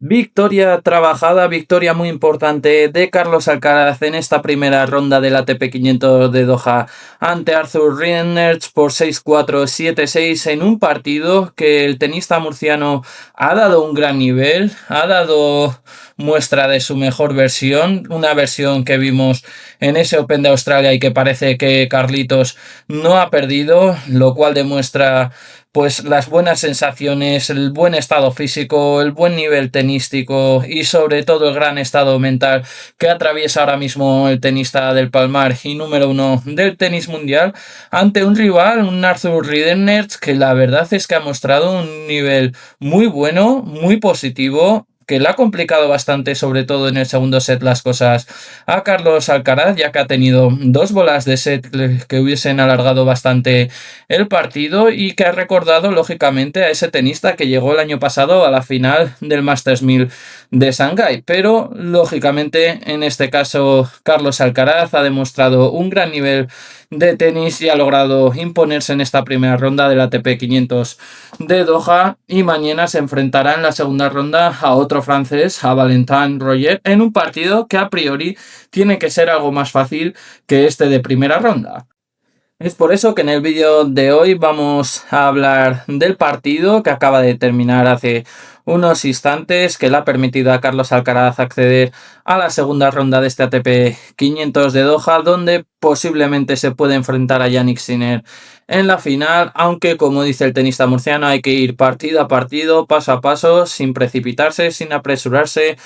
Victoria trabajada, victoria muy importante de Carlos Alcaraz en esta primera ronda del ATP 500 de Doha ante Arthur Rinderknech por 6-4, 7-6 en un partido que el tenista murciano ha dado un gran nivel, ha dado muestra de su mejor versión, una versión que vimos en ese Open de Australia y que parece que Carlitos no ha perdido, lo cual demuestra pues las buenas sensaciones, el buen estado físico, el buen nivel tenístico y sobre todo el gran estado mental que atraviesa ahora mismo el tenista del Palmar y número uno del tenis mundial ante un rival, un Arthur Rinderknech, que la verdad es que ha mostrado un nivel muy bueno, muy positivo, que le ha complicado bastante, sobre todo en el segundo set, las cosas a Carlos Alcaraz, ya que ha tenido dos bolas de set que hubiesen alargado bastante el partido y que ha recordado lógicamente a ese tenista que llegó el año pasado a la final del Masters 1000 de Shanghái, pero lógicamente en este caso Carlos Alcaraz ha demostrado un gran nivel de tenis y ha logrado imponerse en esta primera ronda del ATP 500 de Doha y mañana se enfrentará en la segunda ronda a otro francés, a Valentin Royer, en un partido que a priori tiene que ser algo más fácil que este de primera ronda. Es por eso que en el vídeo de hoy vamos a hablar del partido que acaba de terminar hace unos instantes, que le ha permitido a Carlos Alcaraz acceder a la segunda ronda de este ATP 500 de Doha, donde posiblemente se puede enfrentar a Jannik Sinner en la final, aunque como dice el tenista murciano hay que ir partido a partido, paso a paso, sin precipitarse, sin apresurarse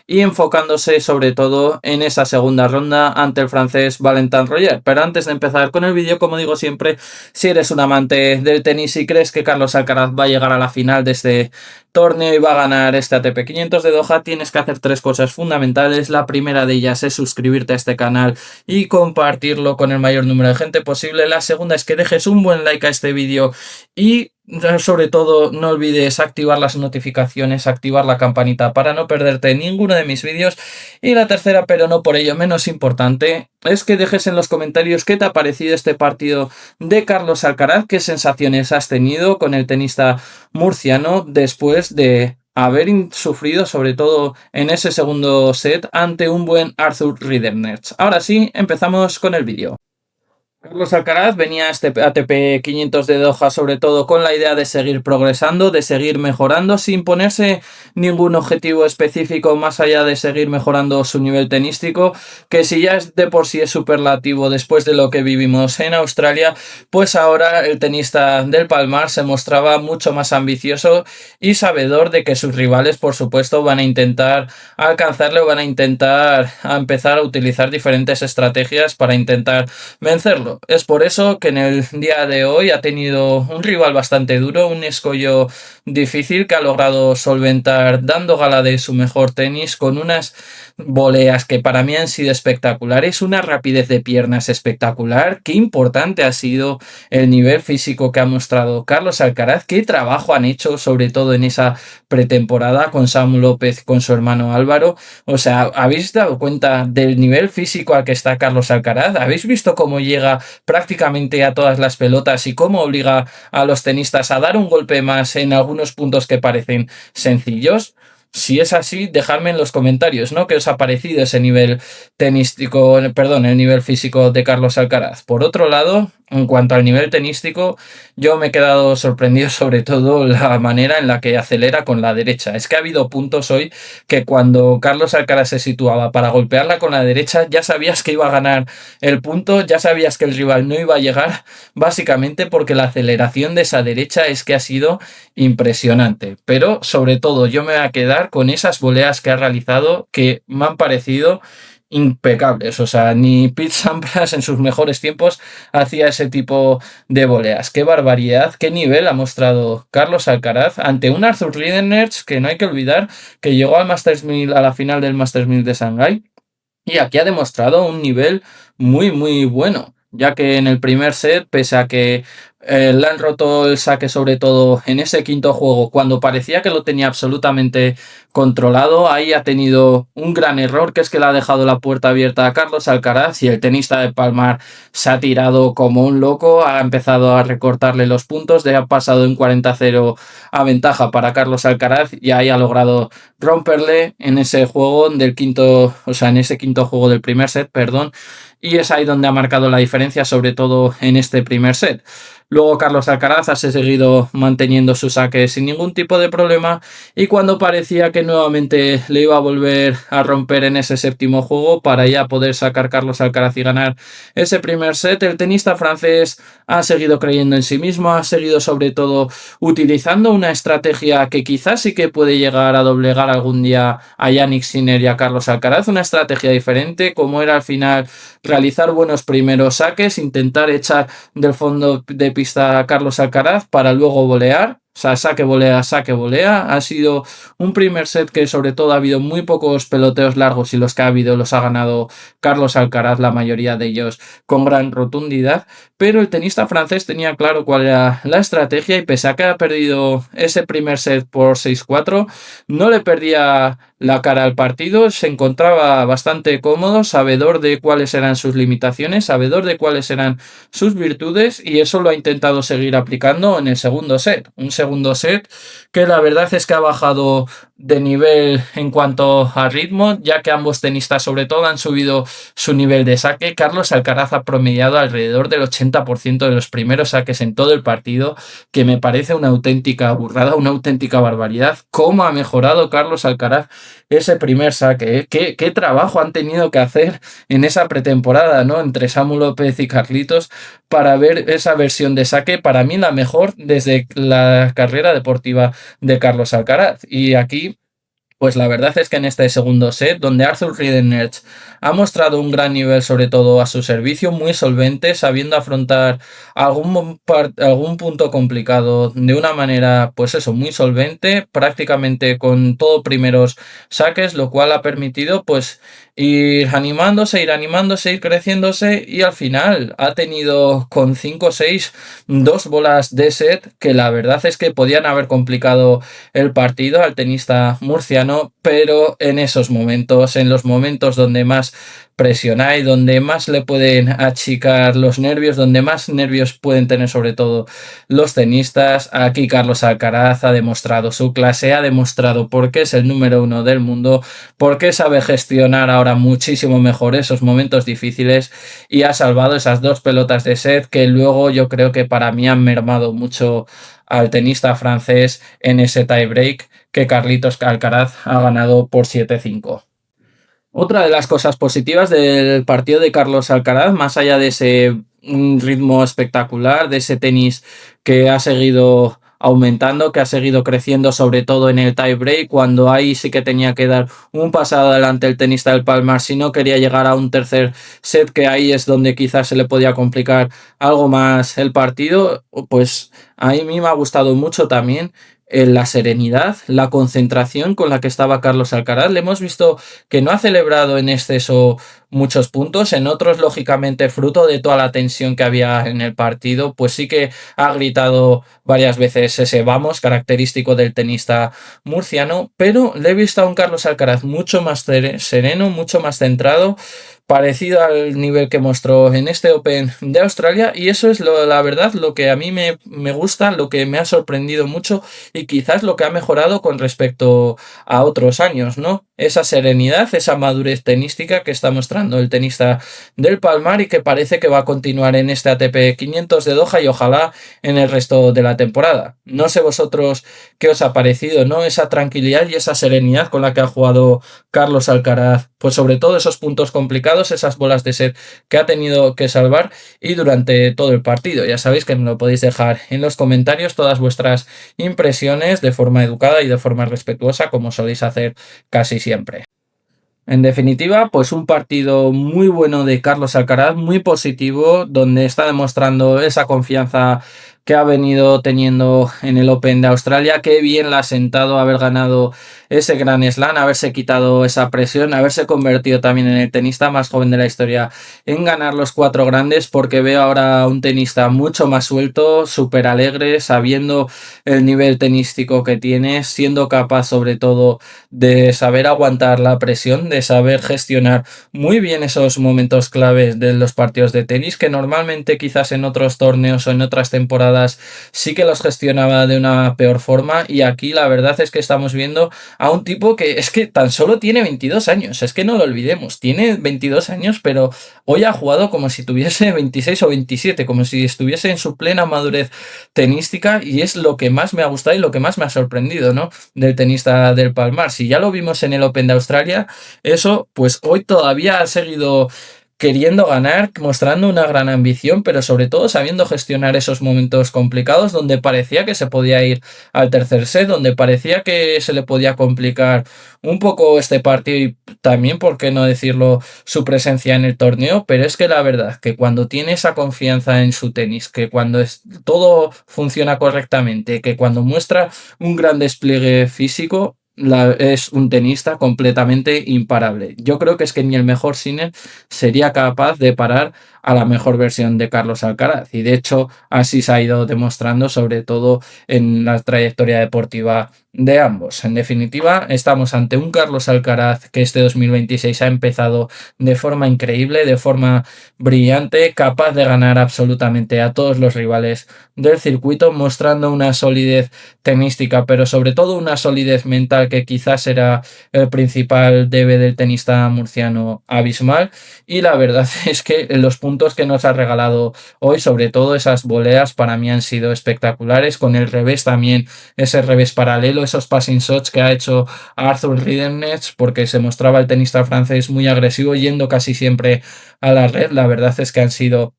y enfocándose sobre todo en esa segunda ronda ante el francés Valentin Royer. Pero antes de empezar con el vídeo, como digo siempre, si eres un amante del tenis y crees que Carlos Alcaraz va a llegar a la final de este torneo y va a ganar este ATP 500 de Doha, tienes que hacer tres cosas fundamentales. La primera de ellas es suscribirte a este canal y compartirlo con el mayor número de gente posible. La segunda es que dejes un buen like a este vídeo y sobre todo no olvides activar las notificaciones, activar la campanita para no perderte ninguno de mis vídeos. Y la tercera, pero no por ello menos importante, es que dejes en los comentarios qué te ha parecido este partido de Carlos Alcaraz, qué sensaciones has tenido con el tenista murciano después de haber sufrido sobre todo en ese segundo set ante un buen Arthur Rinderknech. Ahora sí, empezamos con el vídeo. Carlos Alcaraz venía a este ATP 500 de Doha sobre todo con la idea de seguir progresando, de seguir mejorando, sin ponerse ningún objetivo específico más allá de seguir mejorando su nivel tenístico, que si ya de por sí es superlativo después de lo que vivimos en Australia, pues ahora el tenista del Palmar se mostraba mucho más ambicioso y sabedor de que sus rivales, por supuesto, van a intentar alcanzarle o van a intentar empezar a utilizar diferentes estrategias para intentar vencerlo. Es por eso que en el día de hoy ha tenido un rival bastante duro, un escollo difícil que ha logrado solventar dando gala de su mejor tenis con unas voleas que para mí han sido espectaculares, una rapidez de piernas espectacular. Qué importante ha sido el nivel físico que ha mostrado Carlos Alcaraz, qué trabajo han hecho sobre todo en esa pretemporada con Samu López, con su hermano Álvaro. O sea, ¿habéis dado cuenta del nivel físico al que está Carlos Alcaraz? ¿Habéis visto cómo llega prácticamente a todas las pelotas y cómo obliga a los tenistas a dar un golpe más en algunos puntos que parecen sencillos? Si es así, dejadme en los comentarios, ¿no? ¿Qué os ha parecido ese nivel tenístico, perdón, el nivel físico de Carlos Alcaraz? Por otro lado, en cuanto al nivel tenístico, yo me he quedado sorprendido sobre todo la manera en la que acelera con la derecha. Es que ha habido puntos hoy que cuando Carlos Alcaraz se situaba para golpearla con la derecha, ya sabías que iba a ganar el punto, ya sabías que el rival no iba a llegar, básicamente porque la aceleración de esa derecha es que ha sido impresionante. Pero sobre todo yo me voy a quedar con esas voleas que ha realizado que me han parecido impecables. O sea, ni Pete Sampras en sus mejores tiempos hacía ese tipo de voleas. Qué barbaridad, qué nivel ha mostrado Carlos Alcaraz ante un Arthur Rinderknech que no hay que olvidar que llegó al Masters 1000, a la final del Masters 1000 de Shanghái, y aquí ha demostrado un nivel muy muy bueno. ya que en el primer set, pese a que le han roto el saque sobre todo en ese quinto juego, cuando parecía que lo tenía absolutamente controlado, ahí ha tenido un gran error, que es que le ha dejado la puerta abierta a Carlos Alcaraz y el tenista de Palmar se ha tirado como un loco, ha empezado a recortarle los puntos, ha pasado en 40-0 a ventaja para Carlos Alcaraz y ahí ha logrado romperle en ese juego del quinto, o sea, en ese quinto juego del primer set, perdón, y es ahí donde ha marcado la diferencia, sobre todo en este primer set. Luego Carlos Alcaraz ha seguido manteniendo su saque sin ningún tipo de problema y cuando parecía que nuevamente le iba a volver a romper en ese séptimo juego para ya poder sacar Carlos Alcaraz y ganar ese primer set, el tenista francés ha seguido creyendo en sí mismo, ha seguido sobre todo utilizando una estrategia que quizás sí que puede llegar a doblegar algún día a Jannik Sinner y a Carlos Alcaraz, una estrategia diferente como era al final realizar buenos primeros saques, intentar echar del fondo de pista a Carlos Alcaraz para luego volear. O sea, saque, volea, saque, volea. Ha sido un primer set que sobre todo ha habido muy pocos peloteos largos y los que ha habido los ha ganado Carlos Alcaraz, la mayoría de ellos con gran rotundidad. Pero el tenista francés tenía claro cuál era la estrategia y pese a que ha perdido ese primer set por 6-4, no le perdía la cara al partido, se encontraba bastante cómodo, sabedor de cuáles eran sus limitaciones, sabedor de cuáles eran sus virtudes y eso lo ha intentado seguir aplicando en el segundo set. Un segundo set que la verdad es que ha bajado de nivel en cuanto a ritmo, ya que ambos tenistas sobre todo han subido su nivel de saque. Carlos Alcaraz ha promediado alrededor del 80% de los primeros saques en todo el partido, que me parece una auténtica burrada, una auténtica barbaridad. ¿Cómo ha mejorado Carlos Alcaraz ese primer saque? ¿Qué trabajo han tenido que hacer en esa pretemporada, ¿no? Entre Samu López y Carlitos para ver esa versión de saque, para mí la mejor desde la carrera deportiva de Carlos Alcaraz. Y aquí pues la verdad es que en este segundo set, donde Arthur Ridenours ha mostrado un gran nivel, sobre todo a su servicio, muy solvente, sabiendo afrontar algún punto complicado de una manera, pues eso, muy solvente, prácticamente con todo primeros saques, lo cual ha permitido, pues, ir animándose, ir creciéndose y al final ha tenido con 5-6 dos bolas de set que la verdad es que podían haber complicado el partido al tenista murciano, pero en esos momentos, en los momentos donde más presionáis, donde más le pueden achicar los nervios, donde más nervios pueden tener sobre todo los tenistas, aquí Carlos Alcaraz ha demostrado su clase, ha demostrado por qué es el número uno del mundo, por qué sabe gestionar ahora muchísimo mejor esos momentos difíciles y ha salvado esas dos pelotas de set que luego yo creo que para mí han mermado mucho al tenista francés en ese tiebreak que Carlitos Alcaraz ha ganado por 7-5. Otra de las cosas positivas del partido de Carlos Alcaraz, más allá de ese ritmo espectacular, de ese tenis que ha seguido aumentando, que ha seguido creciendo, sobre todo en el tiebreak, cuando ahí sí que tenía que dar un pasado adelante el tenista del Palmar si no quería llegar a un tercer set, que ahí es donde quizás se le podía complicar algo más el partido, pues a mí me ha gustado mucho también la serenidad, la concentración con la que estaba Carlos Alcaraz. Le hemos visto que no ha celebrado en exceso muchos puntos, en otros lógicamente fruto de toda la tensión que había en el partido, pues sí que ha gritado varias veces ese vamos característico del tenista murciano, pero le he visto a un Carlos Alcaraz mucho más sereno, mucho más centrado, parecido al nivel que mostró en este Open de Australia y eso es la verdad lo que a mí me gusta, lo que me ha sorprendido mucho y quizás lo que ha mejorado con respecto a otros años, ¿no? Esa serenidad, esa madurez tenística que está mostrando el tenista del Palmar y que parece que va a continuar en este ATP 500 de Doha y ojalá en el resto de la temporada. No sé vosotros qué os ha parecido, ¿no? Esa tranquilidad y esa serenidad con la que ha jugado Carlos Alcaraz, pues sobre todo esos puntos complicados, esas bolas de set que ha tenido que salvar y durante todo el partido. Ya sabéis que me lo podéis dejar en los comentarios todas vuestras impresiones de forma educada y de forma respetuosa, como soléis hacer casi siempre. En definitiva, pues un partido muy bueno de Carlos Alcaraz, muy positivo, donde está demostrando esa confianza que ha venido teniendo en el Open de Australia. Qué bien le ha sentado haber ganado ese Grand Slam, haberse quitado esa presión, haberse convertido también en el tenista más joven de la historia en ganar los 4 grandes, porque veo ahora un tenista mucho más suelto, súper alegre, sabiendo el nivel tenístico que tiene, siendo capaz sobre todo de saber aguantar la presión, de saber gestionar muy bien esos momentos claves de los partidos de tenis, que normalmente quizás en otros torneos o en otras temporadas sí que los gestionaba de una peor forma, y aquí la verdad es que estamos viendo a un tipo que es que tan solo tiene 22 años, es que no lo olvidemos, tiene 22 años, pero hoy ha jugado como si tuviese 26 o 27, como si estuviese en su plena madurez tenística, y es lo que más me ha gustado y lo que más me ha sorprendido, ¿no? Del tenista del Palmar. Si ya lo vimos en el Open de Australia, eso pues hoy todavía ha seguido queriendo ganar, mostrando una gran ambición, pero sobre todo sabiendo gestionar esos momentos complicados donde parecía que se podía ir al tercer set, donde parecía que se le podía complicar un poco este partido y también, por qué no decirlo, su presencia en el torneo. Pero es que la verdad que cuando tiene esa confianza en su tenis, que cuando todo funciona correctamente, que cuando muestra un gran despliegue físico, es un tenista completamente imparable. Yo creo que es que ni el mejor Sinner sería capaz de parar a la mejor versión de Carlos Alcaraz, y de hecho así se ha ido demostrando, sobre todo en la trayectoria deportiva de ambos. En definitiva, estamos ante un Carlos Alcaraz que este 2026 ha empezado de forma increíble, de forma brillante, capaz de ganar absolutamente a todos los rivales del circuito, mostrando una solidez tenística, pero sobre todo una solidez mental que quizás era el principal debe del tenista murciano abismal. Y la verdad es que los puntos que nos ha regalado hoy, sobre todo esas voleas, para mí han sido espectaculares, con el revés también, ese revés paralelo, esos passing shots que ha hecho Arthur Ridernets, porque se mostraba el tenista francés muy agresivo, yendo casi siempre a la red. La verdad es que han sido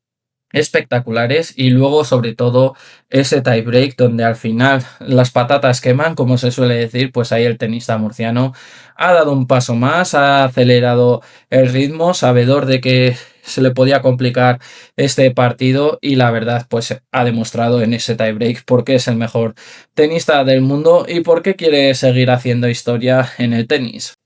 espectaculares, y luego sobre todo ese tiebreak donde al final las patatas queman, como se suele decir, pues ahí el tenista murciano ha dado un paso más, ha acelerado el ritmo, sabedor de que se le podía complicar este partido, y la verdad pues ha demostrado en ese tiebreak por qué es el mejor tenista del mundo y por qué quiere seguir haciendo historia en el tenis.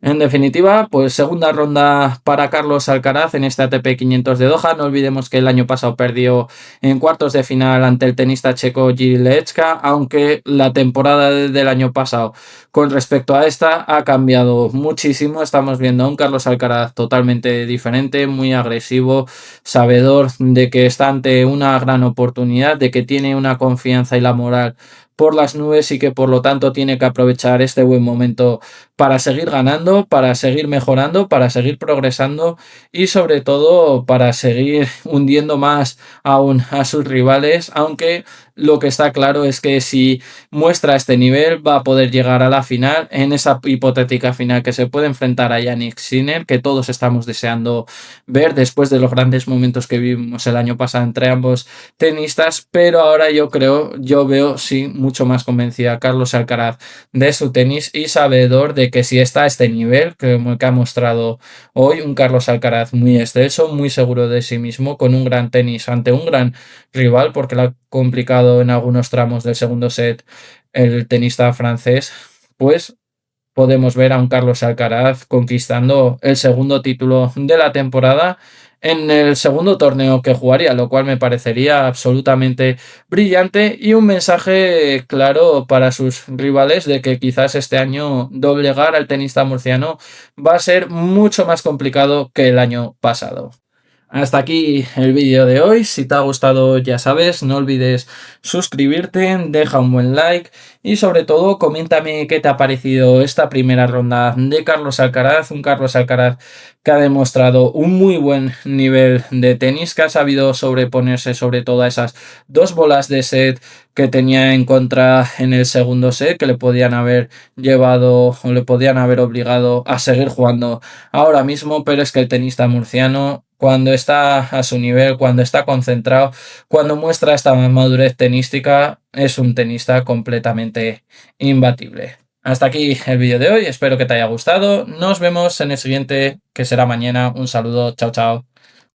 En definitiva, pues segunda ronda para Carlos Alcaraz en este ATP 500 de Doha. No olvidemos que el año pasado perdió en cuartos de final ante el tenista checo Jiří Lehečka, aunque la temporada del año pasado con respecto a esta ha cambiado muchísimo. Estamos viendo a un Carlos Alcaraz totalmente diferente, muy agresivo, sabedor de que está ante una gran oportunidad, de que tiene una confianza y la moral por las nubes, y que por lo tanto tiene que aprovechar este buen momento para seguir ganando, para seguir mejorando, para seguir progresando, y sobre todo para seguir hundiendo más aún a sus rivales, aunque lo que está claro es que si muestra este nivel va a poder llegar a la final, en esa hipotética final que se puede enfrentar a Jannik Sinner, que todos estamos deseando ver después de los grandes momentos que vimos el año pasado entre ambos tenistas. Pero ahora yo veo sí mucho más convencida a Carlos Alcaraz de su tenis, y sabedor de que si está a este nivel, como el que ha mostrado hoy, un Carlos Alcaraz muy excelso, muy seguro de sí mismo, con un gran tenis ante un gran rival, porque lo ha complicado en algunos tramos del segundo set el tenista francés, pues podemos ver a un Carlos Alcaraz conquistando el segundo título de la temporada en el segundo torneo que jugaría, lo cual me parecería absolutamente brillante, y un mensaje claro para sus rivales de que quizás este año doblegar al tenista murciano va a ser mucho más complicado que el año pasado. Hasta aquí el vídeo de hoy. Si te ha gustado, ya sabes, no olvides suscribirte, deja un buen like y sobre todo coméntame qué te ha parecido esta primera ronda de Carlos Alcaraz. Un Carlos Alcaraz que ha demostrado un muy buen nivel de tenis, que ha sabido sobreponerse sobre todo a esas dos bolas de set que tenía en contra en el segundo set, que le podían haber llevado o le podían haber obligado a seguir jugando ahora mismo. Pero es que el tenista murciano, cuando está a su nivel, cuando está concentrado, cuando muestra esta madurez tenística, es un tenista completamente imbatible. Hasta aquí el vídeo de hoy, espero que te haya gustado. Nos vemos en el siguiente, que será mañana. Un saludo, chao, chao.